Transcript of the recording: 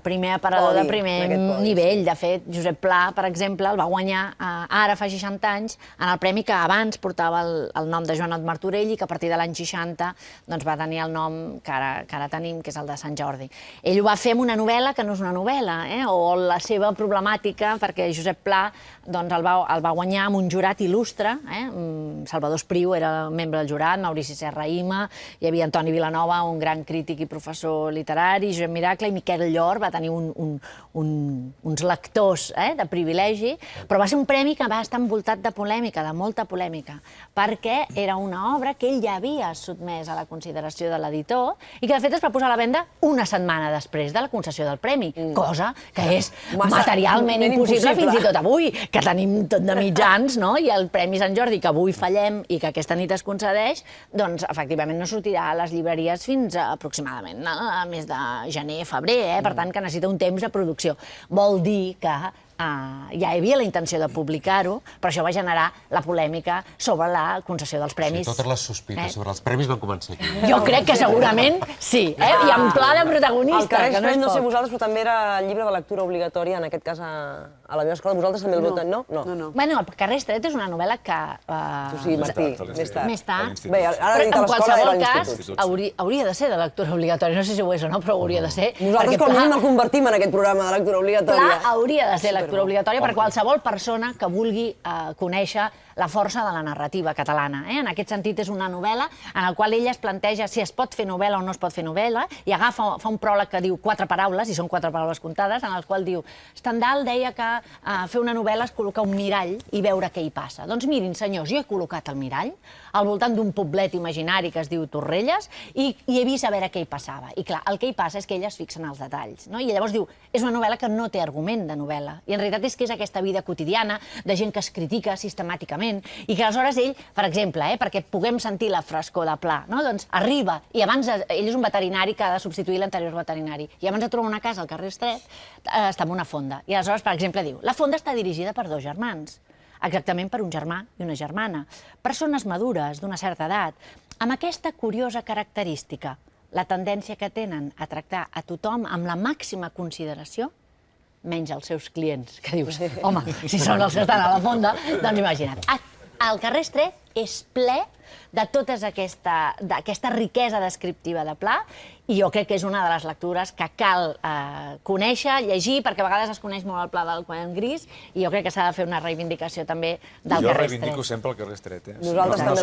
primer aparador de primer nivell. De fet, Josep Pla, per exemple, el va guanyar ara fa 60 anys en el premi que abans portava el nom de Joanot Martorell i que a partir de l'any 60 va tenir el nom que ara tenim, que és el de Sant Jordi. Ell ho va fer amb una novel·la que no és una novel·la, o la seva problemàtica, perquè Josep Pla el va guanyar amb un jurat il·lustre. Salvador Espriu era membre del jurat, Maurici Serrahima, hi havia Antoni Vilanova, un gran crític i professor literari, Josep Miracle i Miquel Llor, va tenir uns lectors de privilegi, però va ser un premi que va estar envoltat de polèmica, de molta polèmica, perquè era una obra que ell ja havia sotmès a la consideració de l'editor i que de fet es va posar a la venda una setmana després de la concessió del premi, cosa que és materialment impossible fins i tot avui, que tenim tot de mitjans, i el Premi Sant Jordi que avui fallem i que aquesta nit es concedeix, doncs efectivament no sortirà a les llibreries fins aproximadament a mes de gener, febrer, per tant que necessita un temps de producció. Vol dir que ja hi havia la intenció de publicar-ho, però això va generar la polèmica sobre la concessió dels premis. Totes les sospites sobre els premis van començar aquí. Jo crec que segurament sí, i en pla de protagonista. El Carrer Estret, no sé vosaltres, però també era el llibre de lectura obligatòria, en aquest cas a la meva escola. Vosaltres també el voten, no? No. Bueno, el Carrer Estret és una novel·la que... Sí, Martí, més tard. Bé, ara dit a l'escola era a l'institut. Hauria de ser de lectura obligatòria, no sé si ho és o no, però hauria de ser. Nosaltres com a mínim el convertim en aquest programa de lectura obligatòria. Pla hauria de ser lectura obligatòria per qualsevol persona que vulgui conèixer la força de la narrativa catalana. En aquest sentit, és una novel·la en la qual ella es planteja si es pot fer novel·la o no es pot fer novel·la, i fa un pròleg que diu 4 paraules, i són 4 paraules comptades, en el qual diu: Stendhal deia que fer una novel·la és col·locar un mirall i veure què hi passa. Doncs mirin, senyors, jo he col·locat el mirall al voltant d'un poblet imaginari que es diu Torrelles i he vist a veure què hi passava. I clar, el que hi passa és que ella es fixa en els detalls. I llavors diu, és una novel·la que no té argument de novel·la. I en realitat és que és aquesta vida quotidiana de gent que es critica sistemàticament i que aleshores ell, per exemple, perquè puguem sentir la frescor de Pla, doncs arriba i abans, ell és un veterinari que ha de substituir l'anterior veterinari, i abans de trobar una casa al carrer Estret està en una fonda. I aleshores, per exemple, diu, la fonda està dirigida per 2 germans, exactament per un germà i una germana, persones madures, d'una certa edat, amb aquesta curiosa característica, la tendència que tenen a tractar a tothom amb la màxima consideració, menys els seus clients, que dius, home, si són els que estan a la fonda, doncs imagina't. El carrer Estret és ple de tota aquesta riquesa descriptiva de Pla, i jo crec que és una de les lectures que cal conèixer, llegir, perquè a vegades es coneix molt el Pla del Quadern Gris, i jo crec que s'ha de fer una reivindicació també del carrer Estret. Jo reivindico sempre el carrer Estret. Nosaltres també